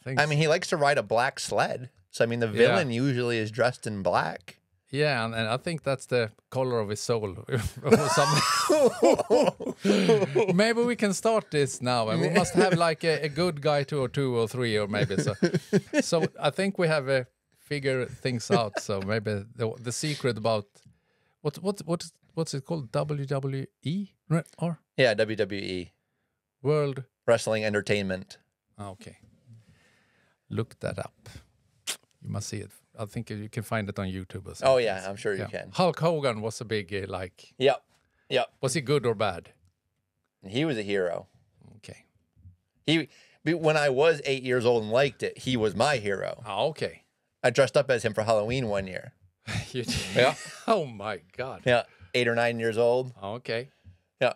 I mean, he likes to ride a black sled. So, I mean, the villain usually is dressed in black. Yeah, and I think that's the color of his soul. Maybe we can start this now, and we must have like a good guy 2 or 2 or 3 or maybe so. So I think we have figure things out. So maybe the secret about what's it called? WWE or WWE World Wrestling Entertainment. Okay, look that up. You must see it. I think you can find it on YouTube or something. Oh, yeah, I'm sure you can. Hulk Hogan was a big, Yep. Was he good or bad? He was a hero. Okay. When I was 8 years old and liked it, he was my hero. Oh, okay. I dressed up as him for Halloween one year. You did? Yeah. Oh, my God. Yeah, 8 or 9 years old. Oh, okay. Yeah.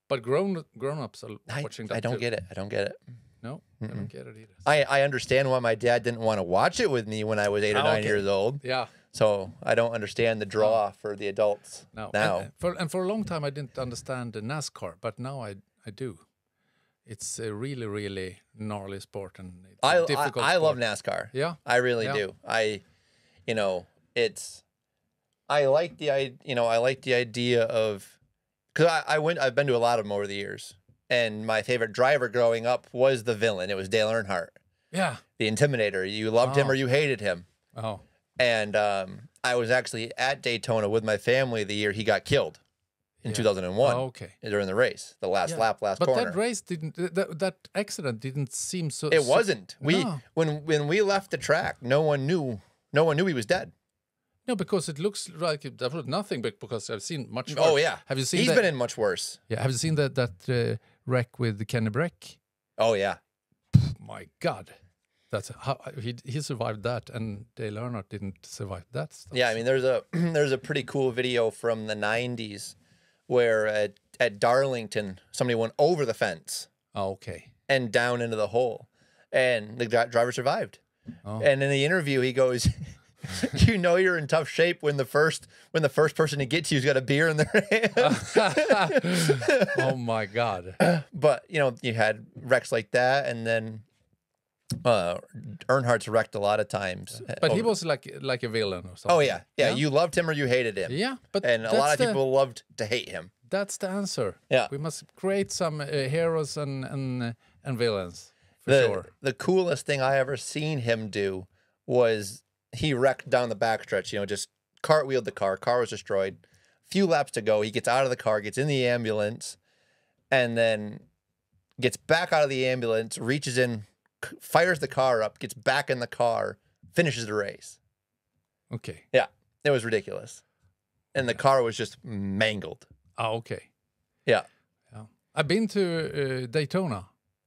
But grown-ups are watching that I don't get it. No, I don't get it either. I understand why my dad didn't want to watch it with me when I was 8 or 9 years old. Yeah. So I don't understand the draw for the adults now. And for a long time I didn't understand the NASCAR, but now I do. It's a really, really gnarly sport and it's difficult. I love NASCAR. Yeah. I really do. I like the idea of, because I've been to a lot of them over the years, and my favorite driver growing up was the villain. It was Dale Earnhardt. Yeah. The Intimidator. You loved him or you hated him. Oh. And I was actually at Daytona with my family the year he got killed in 2001. Oh, okay. During the race, the last lap, last but corner. But that race didn't. That accident didn't seem so. It wasn't. No. When we left the track, no one knew he was dead. No, because it looks like there was nothing. But because I've seen much worse. Oh yeah. Have you seen? He's been in much worse. Yeah. Have you seen that wreck with Kenny Breck? Oh yeah. My God. That's how he survived that, and Dale Earnhardt didn't survive that stuff. Yeah, I mean, there's a pretty cool video from the '90s where at Darlington somebody went over the fence. Oh, okay. And down into the hole, and the driver survived. Oh. And in the interview, he goes, "You know, you're in tough shape when the first person to get to you's got a beer in their hand." Oh my God! But you had wrecks like that, and then. Earnhardt's wrecked a lot of times, but he was like a villain or something. Oh yeah. You loved him or you hated him. Yeah, but a lot of people loved to hate him. That's the answer. Yeah, we must create some heroes and villains for sure. The coolest thing I ever seen him do was he wrecked down the backstretch. Just cartwheeled the car. Car was destroyed. Few laps to go. He gets out of the car, gets in the ambulance, and then gets back out of the ambulance, reaches in. Fires the car up, gets back in the car, finishes the race. Okay. Yeah, it was ridiculous. And the car was just mangled. Oh, okay. Yeah. I've been to Daytona.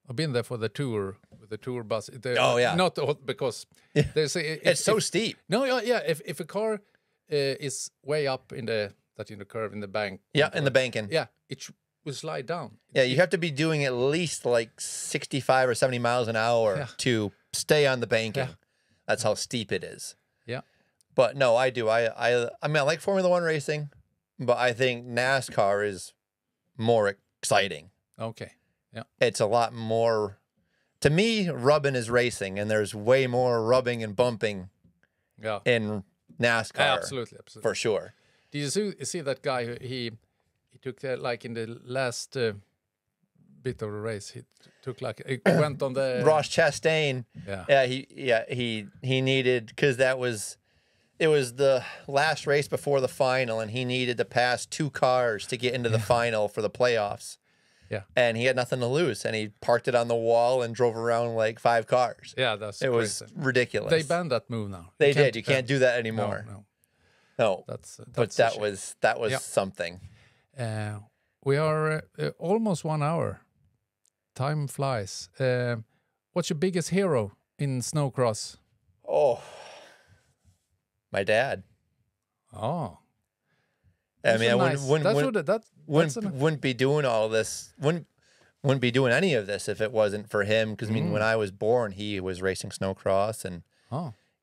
I've been there for the tour, with the tour bus. Oh, yeah. Not because there's it's so steep. No, yeah. If a car is way up in the curve in the bank. Yeah, in the banking. Yeah, it will slide down. Yeah, you have to be doing at least like 65 or 70 miles an hour to stay on the banking. Yeah. That's how steep it is. Yeah. But no, I do. I mean, I like Formula One racing, but I think NASCAR is more exciting. Okay. Yeah. It's a lot more, to me, rubbing is racing, and there's way more rubbing and bumping in NASCAR. Absolutely. For sure. Do you see that guy? He took that, like in the last bit of the race. He took he went on the Ross Chastain. Yeah. He needed, because it was the last race before the final, and he needed to pass 2 cars to get into the final for the playoffs. Yeah. And he had nothing to lose, and he parked it on the wall and drove around like 5 cars. Yeah, it was ridiculous. They banned that move now. They did. You can't do that anymore. No. But that was something. We are almost 1 hour. Time flies. What's your biggest hero in snowcross? Oh, my dad. Oh, I mean, I wouldn't be doing all this. Wouldn't be doing any of this if it wasn't for him. Because I mean, when I was born, he was racing snowcross, and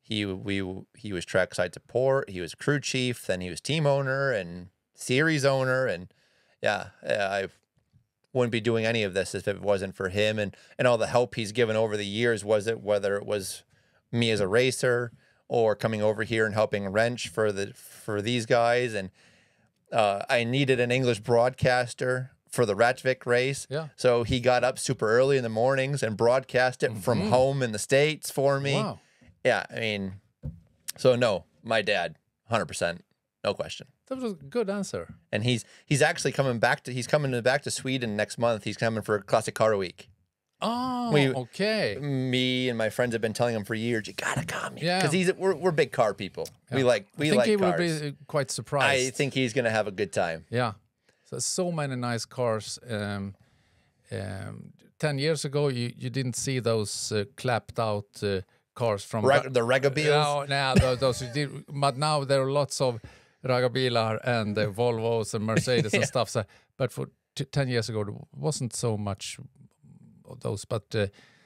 he was trackside support. He was crew chief. Then he was team owner and series owner, and I wouldn't be doing any of this if it wasn't for him and all the help he's given over the years. Whether it was me as a racer or coming over here and helping wrench for these guys, and I needed an English broadcaster for the Ratchvik race. Yeah. So he got up super early in the mornings and broadcast it from home in the States for me. Wow. Yeah, I mean, so no, my dad, 100%, no question. That was a good answer. And he's actually coming back to Sweden next month. He's coming for Classic Car Week. Oh, okay. Me and my friends have been telling him for years, you gotta come. Yeah, because we're big car people. Yeah. We like cars. He will be quite surprised. I think he's gonna have a good time. Yeah. So many nice cars. 10 years ago, you didn't see those clapped out cars from the Regabiles. No, those you did, but now there are lots of Ragabilar and Volvos and Mercedes and stuff. So, but for 10 years ago, there wasn't so much of those, but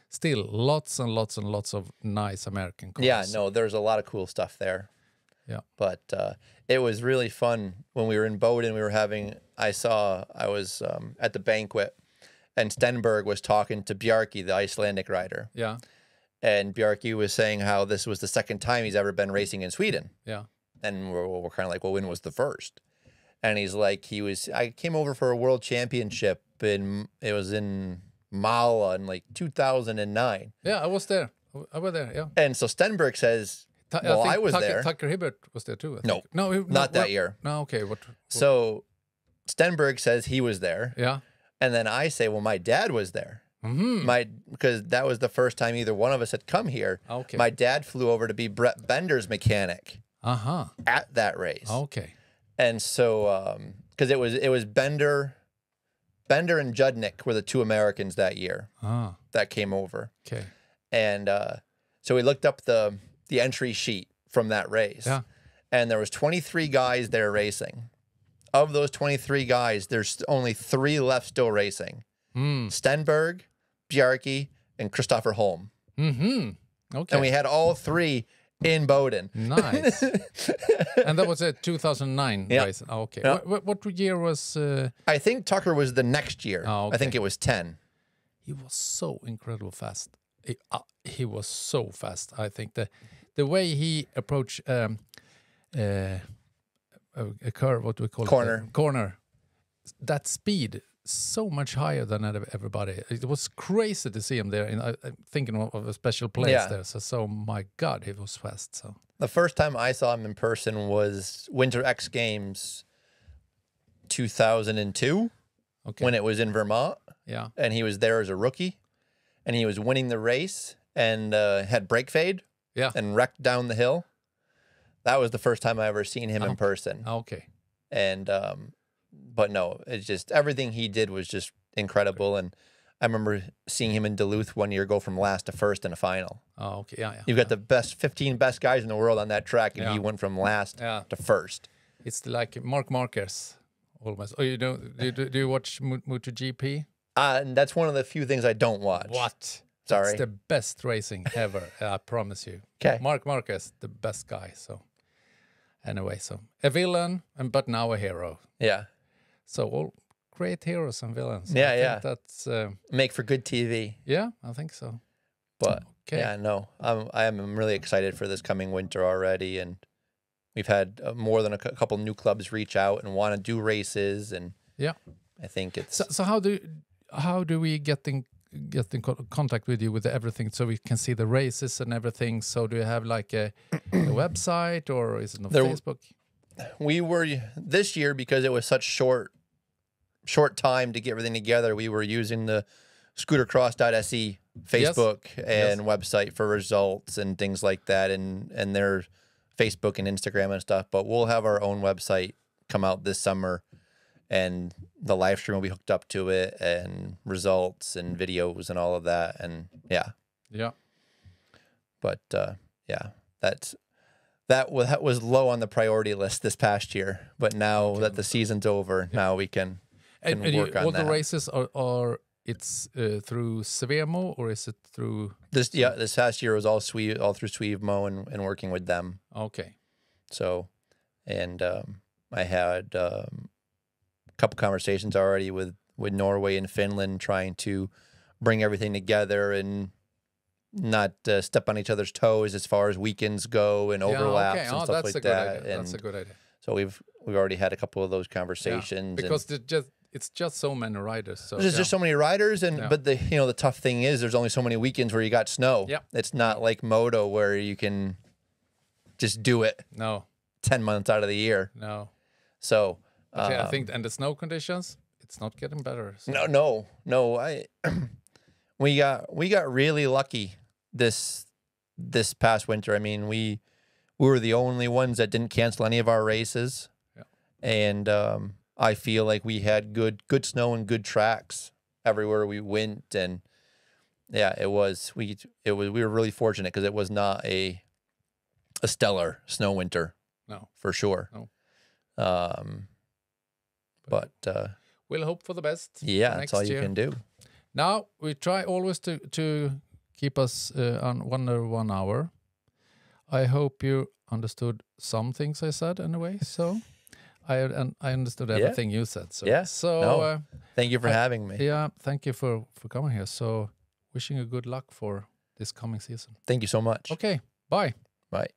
still lots and lots and lots of nice American cars. Yeah, no, there's a lot of cool stuff there. Yeah, but it was really fun when we were in Bowdoin. I was at the banquet, and Stenberg was talking to Bjarki, the Icelandic rider. Yeah, and Bjarki was saying how this was the second time he's ever been racing in Sweden. Yeah, And we're kind of like, well, when was the first? And he's like, I came over for a world championship, and it was in Mala in like 2009. Yeah, I was there. I was there, yeah. And so Stenberg says, well, I was there. Tucker Hibbert was there too, I No, think. No, not that year. No, okay. So Stenberg says he was there. Yeah. And then I say, well, my dad was there. Because that was the first time either one of us had come here. Okay. My dad flew over to be Brett Bender's mechanic at that race. Okay. And so, because it was Bender and Judnick were the two Americans that year that came over. Okay. And so we looked up the entry sheet from that race. Yeah. And there was 23 guys there racing. Of those 23 guys, there's only 3 left still racing. Stenberg, Bjarke, and Christopher Holm. Okay. And we had all 3 in Bowdoin. Nice. And that was a 2009 race. Oh, okay. Yeah. What year was... I think Tucker was the next year. Oh, okay. I think it was 10. He was so incredible fast. He was so fast. I think the way he approached a curve, what do we call Corner. it? Corner. That speed, so much higher than everybody. It was crazy to see him there. And I'm thinking of a special place there. So my God, he was fast. So the first time I saw him in person was Winter X Games 2002 when it was in Vermont. Yeah. And he was there as a rookie. And he was winning the race and had brake fade and wrecked down the hill. That was the first time I ever seen him in person. Okay. And but no, it's just everything he did was just incredible. And I remember seeing him in Duluth one year go from last to first in a final. Oh, okay. Yeah. You've got the 15 best guys in the world on that track, and he went from last to first. It's like Mark Marquez almost. Oh, do you watch MotoGP? And that's one of the few things I don't watch. What? Sorry. It's the best racing ever. I promise you. Okay. Mark Marquez, the best guy. So anyway, so a villain, but now a hero. Yeah. So all great heroes and villains. Yeah, I think that's make for good TV. Yeah, I think so. But yeah, no, I'm really excited for this coming winter already, and we've had more than a couple new clubs reach out and want to do races, and I think it's so. How do we get in contact with you with everything so we can see the races and everything? So do you have like a website, or is it on Facebook? We were this year, because it was such short time to get everything together. We were using the Skotercross.se Facebook and website for results and things like that, and their Facebook and Instagram and stuff. But we'll have our own website come out this summer, and the live stream will be hooked up to it, and results and videos and all of that. And but that was low on the priority list this past year. But now that the season's over, now we can work on all that. The races are it's through Svemo, or is it through this? Yeah, this past year was all through Swevemo and working with them. Okay. So, and I had a couple conversations already with Norway and Finland, trying to bring everything together and not step on each other's toes as far as weekends go and overlaps and stuff like that. And that's a good idea. So we've already had a couple of those conversations, because it's just so many riders. So there's just so many riders, but the tough thing is there's only so many weekends where you got snow. Yeah, it's not like moto where you can just do it. No, 10 months out of the year. No. So I think, and the snow conditions, it's not getting better. So. No. We got really lucky this past winter. I mean, we were the only ones that didn't cancel any of our races. Yeah. And I feel like we had good snow and good tracks everywhere we went, and we were really fortunate, because it was not a stellar snow winter. No. For sure. No. But we'll hope for the best. Yeah, that's all you can do. Now we try always to keep us under 1 hour. I hope you understood some things I said anyway. So I understood everything you said. So thank you for having me. Yeah, thank you for coming here. So wishing you good luck for this coming season. Thank you so much. Okay, bye. Bye.